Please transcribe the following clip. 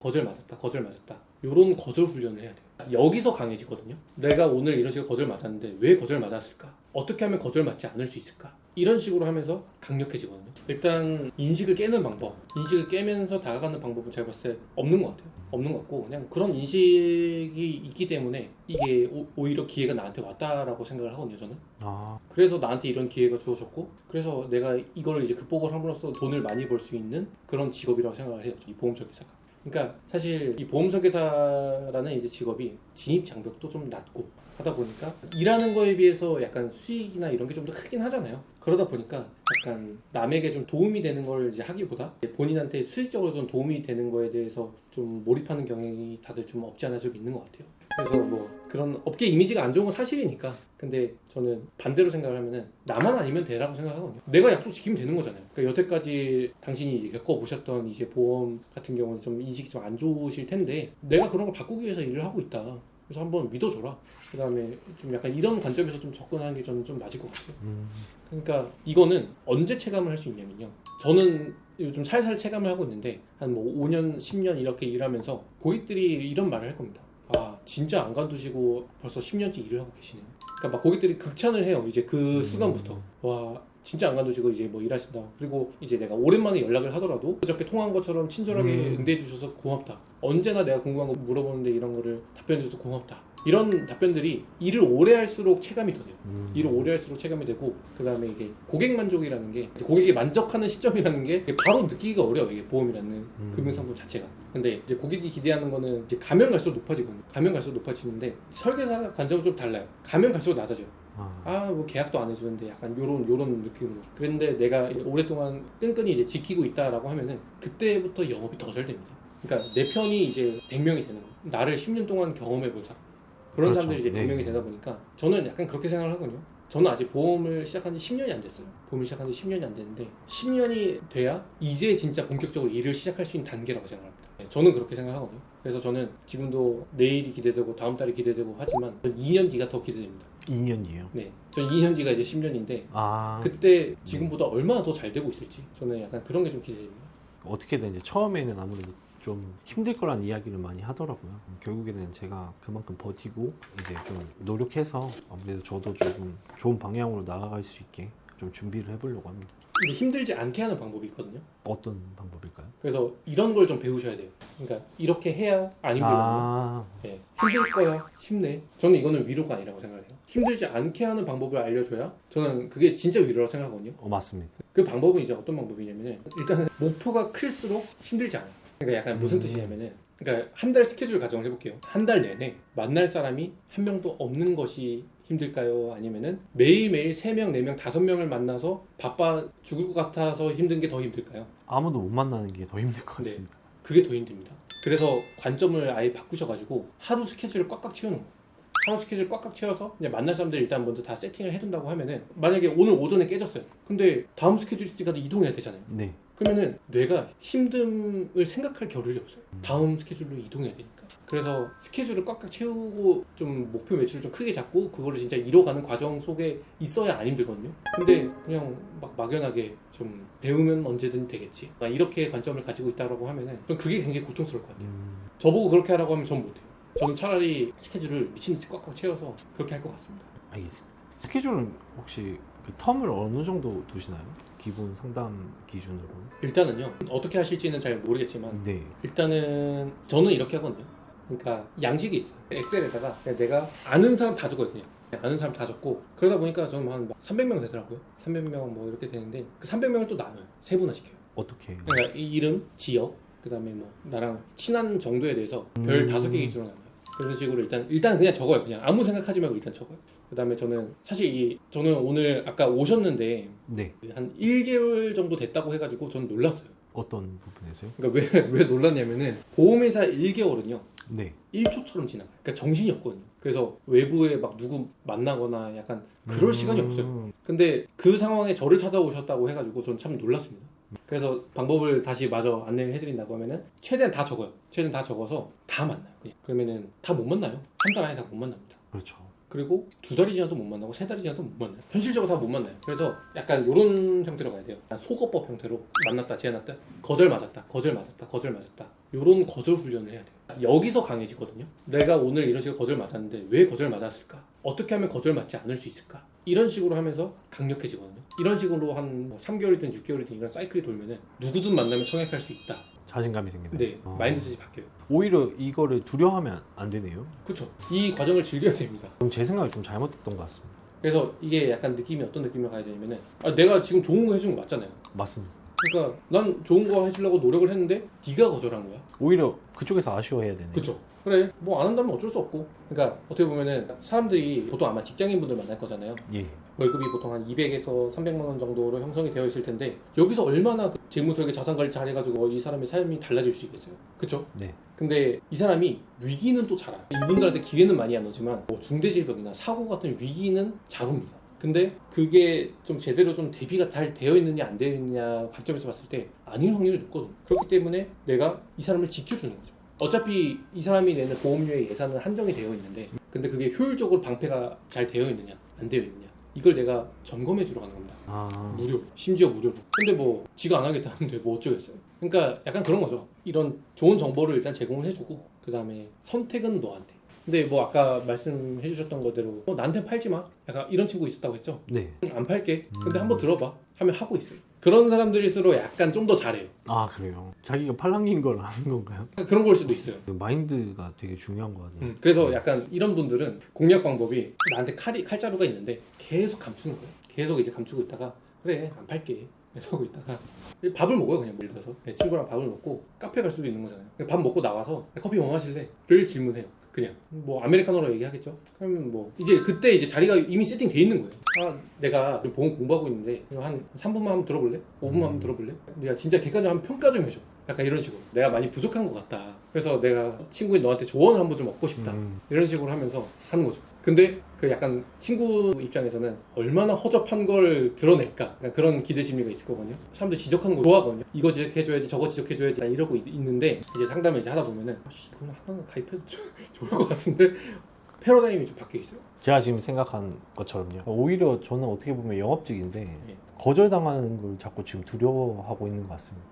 거절 맞았다, 거절 맞았다. 요런 거절 훈련을 해야 돼요. 여기서 강해지거든요. 내가 오늘 이런 식으로 거절 맞았는데 왜 거절 맞았을까? 어떻게 하면 거절 맞지 않을 수 있을까? 이런 식으로 하면서 강력해지거든요. 일단 인식을 깨는 방법, 인식을 깨면서 다가가는 방법은 제가 봤을 때 없는 것 같아요. 없는 것 같고 그냥 그런 인식이 있기 때문에 이게 오히려 기회가 나한테 왔다라고 생각을 하거든요, 저는. 그래서 나한테 이런 기회가 주어졌고 그래서 내가 이걸 이제 극복을 함으로써 돈을 많이 벌 수 있는 그런 직업이라고 생각을 해요, 이 보험 설계사가. 그러니까 사실 이 보험 설계사라는 이제 직업이 진입 장벽도 좀 낮고 하다 보니까 일하는 거에 비해서 약간 수익이나 이런 게 좀 더 크긴 하잖아요. 그러다 보니까 약간 남에게 좀 도움이 되는 걸 이제 하기보다 본인한테 수익적으로 좀 도움이 되는 거에 대해서 좀 몰입하는 경향이 다들 좀 없지 않아 좀 있는 것 같아요. 그래서 뭐 그런 업계 이미지가 안 좋은 건 사실이니까. 근데 저는 반대로 생각을 하면은 나만 아니면 되라고 생각하거든요. 내가 약속 지키면 되는 거잖아요. 그러니까 여태까지 당신이 이제 겪어보셨던 이제 보험 같은 경우는 좀 인식이 좀 안 좋으실 텐데 내가 그런 걸 바꾸기 위해서 일을 하고 있다. 그래서 한번 믿어줘라. 그 다음에 좀 약간 이런 관점에서 좀 접근하는 게 저는 좀 맞을 것 같아요. 그러니까 이거는 언제 체감을 할 수 있냐면요. 저는 요즘 살살 체감을 하고 있는데 한 뭐 5년, 10년 이렇게 일하면서 고객들이 이런 말을 할 겁니다. 아, 진짜 안 관두시고 벌써 10년째 일을 하고 계시네요. 그러니까 막 고객들이 극찬을 해요. 이제 그 순간부터. 와, 진짜 안 관두시고 이제 뭐 일하신다. 그리고 이제 내가 오랜만에 연락을 하더라도 그저께 통화한 것처럼 친절하게 응대해 주셔서 고맙다. 언제나 내가 궁금한 거 물어보는데 이런 거를 답변해 줘서 고맙다. 이런 답변들이 일을 오래 할수록 체감이 더 돼요. 일을 오래 할수록 체감이 되고 그 다음에 이게 고객 만족이라는 게 고객이 만족하는 시점이라는 게 바로 느끼기가 어려워요. 이게 보험이라는 금융상품 자체가. 근데 이제 고객이 기대하는 거는 이제 가면 갈수록 높아지거든요. 가면 갈수록 높아지는데 설계사 관점은 좀 달라요. 가면 갈수록 낮아져요. 뭐 계약도 안 해주는데 약간 요런 느낌으로. 그런데 내가 오랫동안 끈끈이 이제 지키고 있다라고 하면은 그때부터 영업이 더 잘 됩니다. 그러니까 내 편이 이제 100명이 되는 거예요. 나를 10년 동안 경험해 본 사람. 그런 그렇죠. 사람들이 이제 네. 100명이 되다 보니까 저는 약간 그렇게 생각을 하거든요. 저는 아직 보험을 시작한 지 10년이 안 됐어요. 보험을 시작한 지 10년이 안 됐는데 10년이 돼야 이제 진짜 본격적으로 일을 시작할 수 있는 단계라고 생각합니다. 저는 그렇게 생각하거든요. 그래서 저는 지금도 내일이 기대되고 다음 달이 기대되고 하지만 2년 뒤가 더 기대됩니다. 2년 뒤에요? 네, 전 2년 뒤가 이제 10년인데 그때 지금보다 얼마나 더 잘 되고 있을지 저는 약간 그런 게 좀 기대됩니다. 어떻게든 이제 처음에는 아무래도 좀 힘들 거란 이야기를 많이 하더라고요. 결국에는 제가 그만큼 버티고 이제 좀 노력해서 아무래도 저도 조금 좋은 방향으로 나아갈 수 있게 좀 준비를 해보려고 합니다. 근데 힘들지 않게 하는 방법이 있거든요. 어떤 방법일까요? 그래서 이런 걸 좀 배우셔야 돼요. 그러니까 이렇게 해야 안 힘들거든요. 네. 힘들 거야, 힘내. 저는 이거는 위로가 아니라고 생각해요. 힘들지 않게 하는 방법을 알려줘야 저는 그게 진짜 위로라고 생각하거든요. 맞습니다. 그 방법은 이제 어떤 방법이냐면은 일단은 목표가 클수록 힘들지 않아요. 그러니까 약간 무슨 뜻이냐면은 그러니까 한 달 스케줄 가정을 해볼게요. 한 달 내내 만날 사람이 한 명도 없는 것이 힘들까요? 아니면은 매일매일 3명, 4명, 5명을 만나서 바빠 죽을 것 같아서 힘든 게 더 힘들까요? 아무도 못 만나는 게 더 힘들 것 네. 같습니다. 그게 더 힘듭니다. 그래서 관점을 아예 바꾸셔가지고 하루 스케줄을 꽉꽉 채우는 거예요. 하루 스케줄 꽉꽉 채워서 이제 만날 사람들 일단 먼저 다 세팅을 해둔다고 하면은 만약에 오늘 오전에 깨졌어요. 근데 다음 스케줄까지 이동해야 되잖아요. 네. 그러면은 뇌가 힘듦을 생각할 겨를이 없어요. 다음 스케줄로 이동해야 되니까. 그래서 스케줄을 꽉꽉 채우고 좀 목표 매출을 좀 크게 잡고 그거를 진짜 이뤄가는 과정 속에 있어야 안 힘들거든요. 근데 그냥 막 막연하게 좀 배우면 언제든 되겠지. 이렇게 관점을 가지고 있다고 하면은 전 그게 굉장히 고통스러울 것 같아요. 저보고 그렇게 하라고 하면 전 못해요. 저는 차라리 스케줄을 미친 듯이 꽉꽉 채워서 그렇게 할 것 같습니다. 알겠습니다. 스케줄은 혹시 그 텀을 어느 정도 두시나요? 기본 상담 기준으로? 일단은요, 어떻게 하실지는 잘 모르겠지만 네. 일단은 저는 이렇게 하거든요. 그러니까 양식이 있어요. 엑셀에다가 내가 아는 사람 다 적거든요. 아는 사람 다 적고 그러다 보니까 저는 한 300명 되더라고요. 300명 뭐 이렇게 되는데 그 300명을 또 나눠요. 세분화시켜요. 어떻게? 그러니까 이 이름, 지역, 그 다음에 뭐 나랑 친한 정도에 대해서 별 5개 기준으로 나눠요. 그런 식으로 일단 그냥 적어요. 그냥 아무 생각하지 말고 일단 적어요. 그 다음에 저는 사실 저는 오늘 아까 오셨는데 네. 한 1개월 정도 됐다고 해가지고 저는 놀랐어요. 어떤 부분에서요? 그러니까 왜 놀랐냐면은 보험회사 1개월은요. 네. 1초처럼 지나가요. 그러니까 정신이 없거든요. 그래서 외부에 막 누구 만나거나 약간 그럴 시간이 없어요. 근데 그 상황에 저를 찾아오셨다고 해가지고 저는 참 놀랐습니다. 그래서 방법을 다시 마저 안내를 해드린다고 하면은 최대한 다 적어요. 최대한 다 적어서 다 만나요. 그냥. 그러면은 다 못 만나요. 한 달 안에 다 못 만납니다. 그렇죠. 그리고 2달이 지나도 못 만나고 3달이 지나도 못 만나요. 현실적으로 다 못 만나요. 그래서 약간 이런 형태로 가야 돼요. 속어법 형태로 만났다, 제안했다, 거절 맞았다, 거절 맞았다, 거절 맞았다. 이런 거절 훈련을 해야 돼요. 여기서 강해지거든요. 내가 오늘 이런 식으로 거절 맞았는데 왜 거절 맞았을까? 어떻게 하면 거절 맞지 않을 수 있을까? 이런 식으로 하면서 강력해지거든요. 이런 식으로 한 3개월이든 6개월이든 이런 사이클이 돌면은 누구든 만나면 청약할 수 있다. 자신감이 생기네. 네, 마인드셋이 바뀌어요. 오히려 이거를 두려워하면 안 되네요. 그렇죠. 이 과정을 즐겨야 됩니다. 그럼 제 생각이 좀 잘못됐던 것 같습니다. 그래서 이게 약간 느낌이 어떤 느낌으로 가야 되냐면은 내가 지금 좋은 거 해준 거 맞잖아요. 맞습니다. 그러니까 난 좋은 거 해주려고 노력을 했는데 네가 거절한 거야. 오히려 그쪽에서 아쉬워해야 되네요. 그쵸. 그래 뭐 안 한다면 어쩔 수 없고. 그러니까 어떻게 보면은 사람들이 보통 아마 직장인분들 만날 거잖아요. 예. 월급이 보통 한 200에서 300만 원 정도로 형성이 되어 있을 텐데 여기서 얼마나 그 재무설계 자산관리 잘해가지고 이 사람의 삶이 달라질 수 있겠어요. 그쵸? 네. 근데 이 사람이 위기는 또 잘 알아요. 이분들한테 기회는 많이 안 오지만 뭐 중대질병이나 사고 같은 위기는 잘 옵니다. 근데 그게 좀 제대로 좀 대비가 잘 되어 있느냐 안 되어 있느냐 관점에서 봤을 때 아닐 확률이 높거든요. 그렇기 때문에 내가 이 사람을 지켜주는 거죠. 어차피 이 사람이 내는 보험료의 예산은 한정이 되어 있는데 근데 그게 효율적으로 방패가 잘 되어 있느냐 안 되어 있느냐 이걸 내가 점검해 주러 가는 겁니다. 무료, 심지어 무료로. 근데 뭐 지가 안 하겠다는데 뭐 어쩌겠어요. 그러니까 약간 그런 거죠. 이런 좋은 정보를 일단 제공을 해주고 그 다음에 선택은 너한테. 근데 뭐 아까 말씀해 주셨던 거대로 나한테 팔지 마 약간 이런 친구 있었다고 했죠. 네. 안 팔게 근데 한번 들어봐 하면 하고 있어요. 그런 사람들일수록 약간 좀 더 잘해요. 아 그래요. 자기가 팔랑긴 걸 아는 건가요? 그런 걸 수도 있어요. 그 마인드가 되게 중요한 것 같네요. 그래서 약간 이런 분들은 공략 방법이 나한테 칼자루가 있는데 계속 감추는 거예요. 계속 이제 감추고 있다가 그래 안 팔게 이러고 있다가 밥을 먹어요. 그냥 예를 들어서 친구랑 밥을 먹고 카페 갈 수도 있는 거잖아요. 밥 먹고 나와서 커피 뭐 마실래? 를 질문해요. 그냥 뭐 아메리카노로 얘기하겠죠. 그러면 뭐 이제 그때 이제 자리가 이미 세팅돼 있는 거예요. 아 내가 보험 공부하고 있는데 이거 한 3분만 한번 들어볼래? 5분만 한번 들어볼래? 내가 진짜 객관적으로 한번 평가 좀 해줘. 약간 이런 식으로 내가 많이 부족한 것 같다. 그래서 내가 친구인 너한테 조언을 한번 좀 얻고 싶다. 이런 식으로 하면서 하는 거죠. 근데 그 약간 친구 입장에서는 얼마나 허접한 걸 드러낼까 약간 그런 기대 심리가 있을 거거든요. 사람들 지적하는 거 좋아하거든요. 이거 지적해줘야지 저거 지적해줘야지 난 이러고 있는데 이제 상담을 이제 하다 보면은 이거는 하나는 가입해도 좋을 것 같은데 패러다임이 좀 바뀌어 있어요. 제가 지금 생각한 것처럼요. 오히려 저는 어떻게 보면 영업직인데 예. 거절당하는 걸 자꾸 지금 두려워하고 있는 것 같습니다.